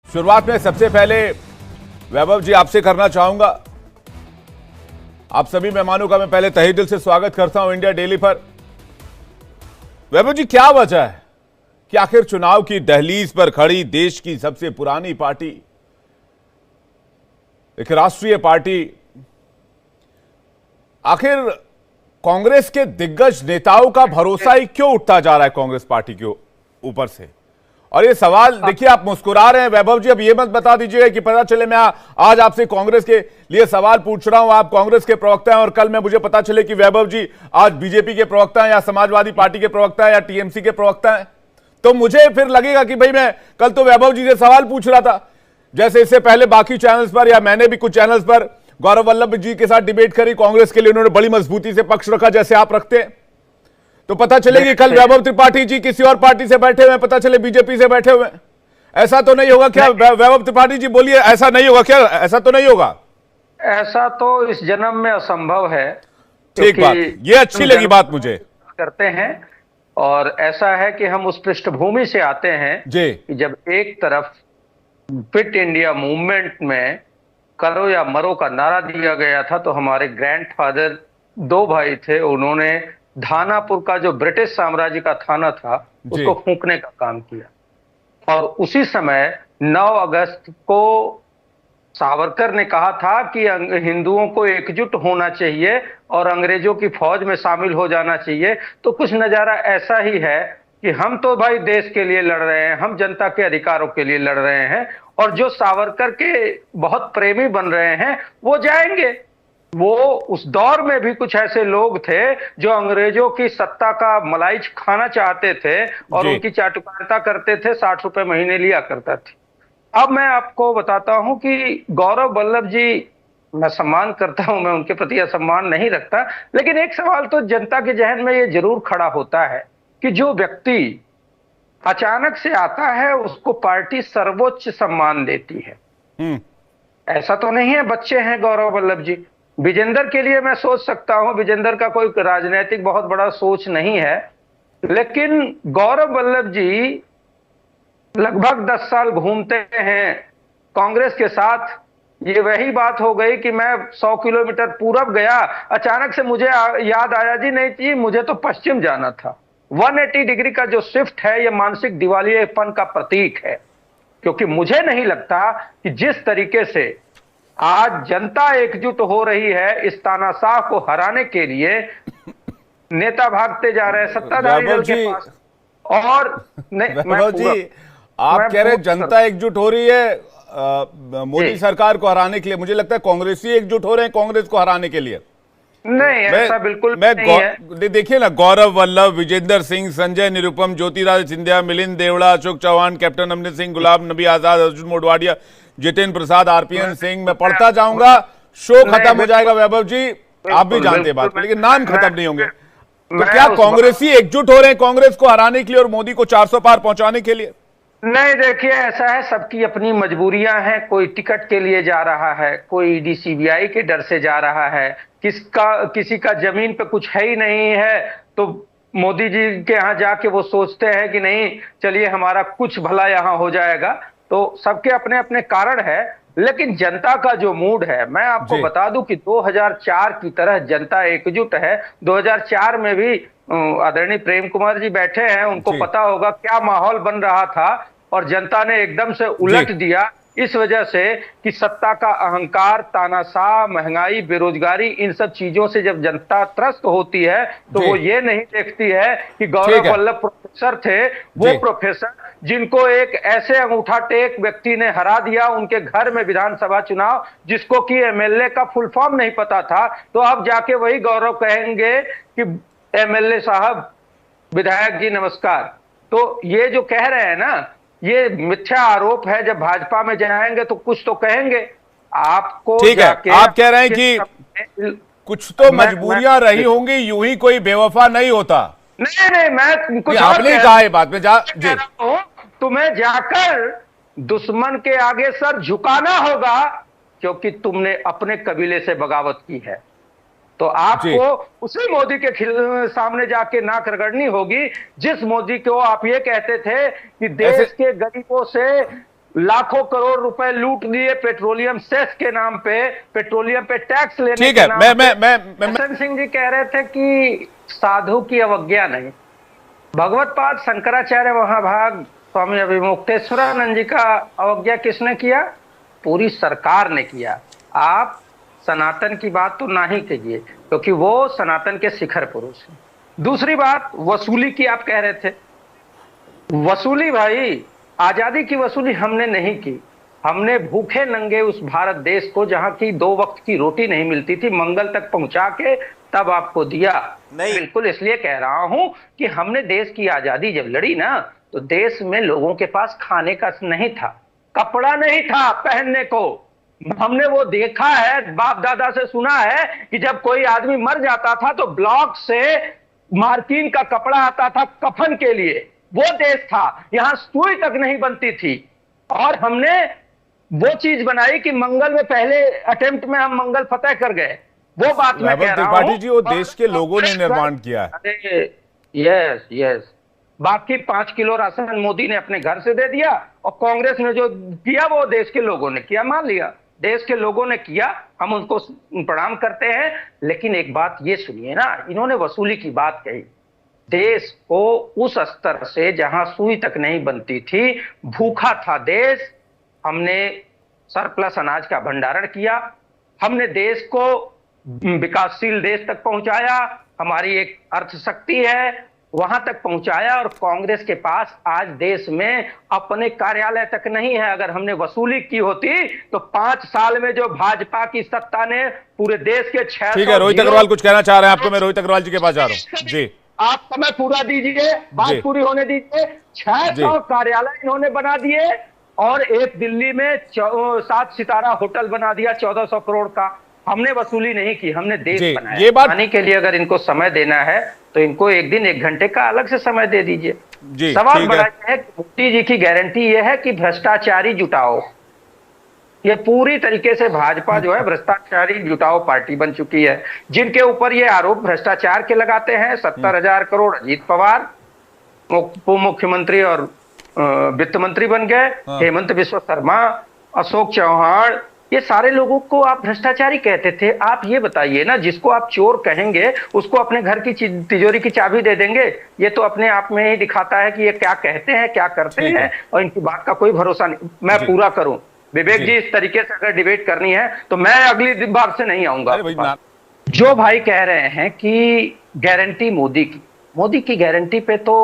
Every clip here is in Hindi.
शुरुआत में सबसे पहले वैभव जी आपसे करना चाहूंगा, आप सभी मेहमानों का मैं पहले तहे दिल से स्वागत करता हूं इंडिया डेली पर। वैभव जी, क्या वजह है कि आखिर चुनाव की दहलीज पर खड़ी देश की सबसे पुरानी पार्टी, एक राष्ट्रीय पार्टी, आखिर कांग्रेस के दिग्गज नेताओं का भरोसा ही क्यों उठता जा रहा है कांग्रेस पार्टी के ऊपर से? और ये सवाल, देखिए आप मुस्कुरा रहे हैं वैभव जी, अब ये मत बता दीजिएगा कि पता चले मैं आज आपसे कांग्रेस के लिए सवाल पूछ रहा हूं, आप कांग्रेस के प्रवक्ता हैं और कल में मुझे पता चले कि वैभव जी आज बीजेपी के प्रवक्ता हैं या समाजवादी पार्टी के प्रवक्ता हैं या टीएमसी के प्रवक्ता हैं, तो मुझे फिर लगेगा कि भाई मैं कल तो वैभव जी से सवाल पूछ रहा था। जैसे इससे पहले बाकी चैनल्स पर या मैंने भी कुछ चैनल्स पर गौरव वल्लभ जी के साथ डिबेट करी, कांग्रेस के लिए उन्होंने बड़ी मजबूती से पक्ष रखा जैसे आप रखते हैं, तो पता चलेगी कल वैभव त्रिपाठी जी किसी और पार्टी से बैठे हुए, पता चले बीजेपी से बैठे हुए। ऐसा तो नहीं होगा क्या वैभव त्रिपाठी जी? बोलिए, ऐसा नहीं होगा क्या? ऐसा तो नहीं होगा? ऐसा तो इस जन्म में असंभव है। ठीक बात, ये अच्छी लगी बात मुझे। करते हैं और ऐसा है कि हम उस पृष्ठभूमि से आते हैं जी कि जब एक तरफ फिट इंडिया मूवमेंट में करो या मरो का नारा दिया गया था, तो हमारे ग्रैंडफादर दो भाई थे, उन्होंने धानापुर का जो ब्रिटिश साम्राज्य का थाना था उसको फूंकने का काम किया। और उसी समय 9 अगस्त को सावरकर ने कहा था कि हिंदुओं को एकजुट होना चाहिए और अंग्रेजों की फौज में शामिल हो जाना चाहिए। तो कुछ नजारा ऐसा ही है कि हम तो भाई देश के लिए लड़ रहे हैं, हम जनता के अधिकारों के लिए लड़ रहे हैं, और जो सावरकर के बहुत प्रेमी बन रहे हैं वो जाएंगे। वो उस दौर में भी कुछ ऐसे लोग थे जो अंग्रेजों की सत्ता का मलाई खाना चाहते थे और उनकी चाटुकारिता करते थे, 60 रुपए महीने लिया करता थे। अब मैं आपको बताता हूं कि गौरव वल्लभ जी, मैं सम्मान करता हूं, मैं उनके प्रति असम्मान नहीं रखता, लेकिन एक सवाल तो जनता के जहन में ये जरूर खड़ा होता है कि जो व्यक्ति अचानक से आता है उसको पार्टी सर्वोच्च सम्मान देती है। ऐसा तो नहीं है बच्चे हैं गौरव वल्लभ जी। विजेंद्र के लिए मैं सोच सकता हूं, विजेंद्र का कोई राजनीतिक बहुत बड़ा सोच नहीं है, लेकिन गौरव वल्लभ जी लगभग 10 साल घूमते हैं कांग्रेस के साथ। ये वही बात हो गई कि मैं 100 किलोमीटर पूरब गया, अचानक से मुझे याद आया जी नहीं थी, मुझे तो पश्चिम जाना था। 180 डिग्री का जो शिफ्ट है ये मानसिक दिवालियेपन का प्रतीक है, क्योंकि मुझे नहीं लगता कि जिस तरीके से आज जनता एकजुट हो रही है इस तानाशाह को हराने के लिए, नेता भागते जा रहे हैं सत्ताधारी दल के पास। और वैभव जी, आप कह रहे हैं जनता एकजुट हो रही है मोदी सरकार को हराने के लिए, मुझे लगता है कांग्रेस ही एकजुट हो रहे हैं कांग्रेस को हराने के लिए। नहीं, ऐसा बिल्कुल नहीं है। देखिए ना, गौरव वल्लभ, विजेंद्र सिंह, संजय निरुपम, ज्योतिरादित्य सिंधिया, मिलिंद देवड़ा, अशोक चौहान, कैप्टन अमरिंदर सिंह, गुलाम नबी आजाद, अर्जुन मोढवाडिया, जितेंद्र प्रसाद, आरपीएन सिंह, मैं पढ़ता जाऊंगा, शो खत्म हो जाएगा वैभव जी, आप भी जानते हैं बात को, लेकिन नाम खत्म नहीं होंगे। तो क्या कांग्रेसी एकजुट हो रहे हैं कांग्रेस को हराने के लिए और मोदी को 400 पार पहुंचाने के लिए? नहीं, देखिए ऐसा है, सबकी अपनी मजबूरियां हैं। कोई टिकट के लिए जा रहा है, कोई ईडी सीबीआई के डर से जा रहा है, किसी का जमीन पे कुछ है ही नहीं है, तो मोदी जी के यहाँ जाके वो सोचते हैं कि नहीं चलिए हमारा कुछ भला यहाँ हो जाएगा। तो सबके अपने अपने कारण है, लेकिन जनता का जो मूड है, मैं आपको बता दूं कि 2004 की तरह जनता एकजुट है। 2004 में भी आदरणीय प्रेम कुमार जी बैठे हैं, उनको पता होगा क्या माहौल बन रहा था, और जनता ने एकदम से उलट दिया इस वजह से कि सत्ता का अहंकार, तानाशाह, महंगाई, बेरोजगारी, इन सब चीजों से जब जनता त्रस्त होती है तो वो ये नहीं देखती है कि गौरव वल्लभ प्रोफेसर थे, वो प्रोफेसर जिनको एक ऐसे अंगूठा टेक व्यक्ति ने हरा दिया उनके घर में विधानसभा चुनाव, जिसको कि एमएलए का फुल फॉर्म नहीं पता था, तो अब जाके वही गौरव कहेंगे कि एमएलए साहब, विधायक जी नमस्कार। तो ये जो कह रहे हैं ना, ये मिथ्या आरोप है। जब भाजपा में जाएंगे तो कुछ तो कहेंगे आपको। ठीक है, आप कह रहे हैं कि कुछ तो मजबूरियां रही होंगी, यूं ही कोई बेवफा नहीं होता। नहीं, मैं कुछ आपने कहा है बात में तुम्हें जाकर दुश्मन के आगे सर झुकाना होगा, क्योंकि तुमने अपने कबीले से बगावत की है। तो आपको उसी मोदी के सामने जाके नाक रगड़नी होगी जिस मोदी को आप ये कहते थे कि देश के गरीबों से लाखों करोड़ रुपए लूट दिए पेट्रोलियम सेस के नाम पे, पेट्रोलियम पे टैक्स लेने ठीक के है, नाम मैं हसन सिंह जी कह रहे थे कि साधु की अवज्ञा नहीं। भगवत पाद शंकराचार्य महाभाग स्वामी अभिमुक्तेश्वरानंद जी का अवज्ञा किसने किया? पूरी सरकार ने किया। आप सनातन की बात तो ना ही कीजिए, क्योंकि वो सनातन के शिखर पुरुष हैं। दूसरी बात, वसूली की आप कह रहे थे। वसूली भाई, आजादी की वसूली हमने नहीं की। हमने भूखे नंगे उस भारत देश को, जहां की 2 वक्त की रोटी नहीं मिलती थी, मंगल तक पहुंचा के तब आपको दिया। बिल्कुल इसलिए कह रहा हूं कि हमने देश की आजादी जब लड़ी ना, तो देश में लोगों के पास खाने का नहीं था, कपड़ा नहीं था पहनने को। हमने वो देखा है, बाप दादा से सुना है कि जब कोई आदमी मर जाता था तो ब्लॉक से मार्किन का कपड़ा आता था कफन के लिए। वो देश था, यहां सुई तक नहीं बनती थी। और हमने वो चीज बनाई कि मंगल में पहले अटेम्प्ट में हम मंगल फतेह कर गए। वो बात मैं कह रहा हूं। त्रिपाठी जी, वो देश के लोगों ने निर्माण किया है। अरे यस यस, बाकी 5 किलो राशन मोदी ने अपने घर से दे दिया, और कांग्रेस ने जो किया वो देश के लोगों ने किया। मान लिया देश के लोगों ने किया, हम उनको प्रणाम करते हैं। लेकिन एक बात ये सुनिए ना, इन्होंने वसूली की बात कही। देश को उस स्तर से जहां सुई तक नहीं बनती थी, भूखा था देश, हमने सरप्लस अनाज का भंडारण किया। हमने देश को विकासशील देश तक पहुंचाया। हमारी एक अर्थ शक्ति है, वहां तक पहुंचाया। और कांग्रेस के पास आज देश में अपने कार्यालय तक नहीं है। अगर हमने वसूली की होती तो 5 साल में जो भाजपा की सत्ता ने पूरे देश के 600। ठीक है, रोहित अग्रवाल कुछ कहना चाह रहे हैं आपको, मैं रोहित अग्रवाल जी के पास जा रहा हूं। जी, आप समय पूरा दीजिए, बात पूरी होने दीजिए। 600 कार्यालय इन्होंने बना दिए, और एक दिल्ली में 7 सितारा होटल बना दिया 1400 करोड़ का। हमने वसूली नहीं की, हमने देश बनाया। ये बात आने के लिए अगर इनको समय देना है तो इनको एक दिन 1 घंटे का अलग से समय दे दीजिए। सवाल बड़ा है, मोदी जी की गारंटी यह है कि भ्रष्टाचारी जुटाओ। ये पूरी तरीके से भाजपा जो है भ्रष्टाचारी जुटाओ पार्टी बन चुकी है। जिनके ऊपर ये आरोप भ्रष्टाचार के लगाते हैं, 70,000 करोड़ अजीत पवार उप मुख्यमंत्री और वित्त मंत्री बन गए, हेमंत बिस्वा शर्मा, अशोक चौहान, ये सारे लोगों को आप भ्रष्टाचारी कहते थे। आप ये बताइए ना, जिसको आप चोर कहेंगे उसको अपने घर की तिजोरी की चाबी दे देंगे? ये तो अपने आप में ही दिखाता है कि ये क्या कहते हैं, क्या करते हैं, और इनकी बात का कोई भरोसा नहीं। मैं पूरा करूं विवेक जी, इस तरीके से अगर डिबेट करनी है तो मैं अगली बार से नहीं आऊंगा। जो भाई कह रहे हैं कि गारंटी मोदी की गारंटी पे तो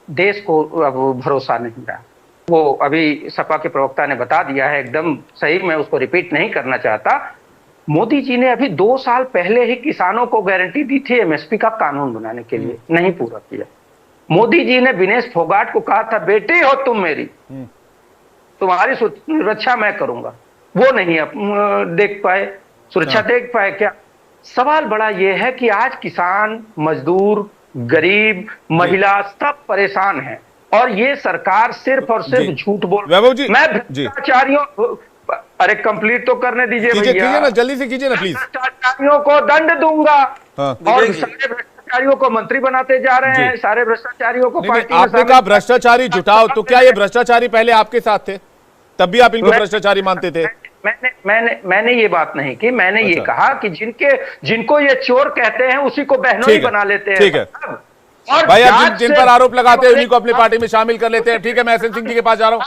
देश को अब भरोसा नहीं रहा। वो अभी सपा के प्रवक्ता ने बता दिया है, एकदम सही, मैं उसको रिपीट नहीं करना चाहता। मोदी जी ने अभी 2 साल पहले ही किसानों को गारंटी दी थी एमएसपी का कानून बनाने के लिए, नहीं पूरा किया। मोदी जी ने विनेश फोगाट को कहा था, बेटी हो तुम मेरी, तुम्हारी सुरक्षा मैं करूंगा। वो नहीं देख पाए, सुरक्षा देख पाए क्या? सवाल बड़ा यह है कि आज किसान, मजदूर, गरीब, महिला सब परेशान हैं, और ये सरकार सिर्फ और सिर्फ झूठ बोल। मैं भ्रष्टाचारियों, अरे कंप्लीट तो करने दीजिए भैया, ना जल्दी से कीजिए ना प्लीज। भ्रष्टाचारियों को दंड दूंगा। और सारे भ्रष्टाचारियों को मंत्री बनाते जा रहे हैं, सारे भ्रष्टाचारियों को पार्टी में। आपने कहा भ्रष्टाचारी जुटाओ, तो क्या ये भ्रष्टाचारी पहले आपके साथ थे, तब भी आप इनको भ्रष्टाचारी मानते थे? मैंने ये बात नहीं की। मैंने ये कहा कि जिनको ये चोर कहते हैं उसी को बहनोई बना लेते हैं। ठीक है, और भाई जिन पर आरोप लगाते हैं उन्हीं को अपनी पार्टी में शामिल कर लेते हैं। ठीक है, मैं हसन सिंह जी के पास जा रहा हूं।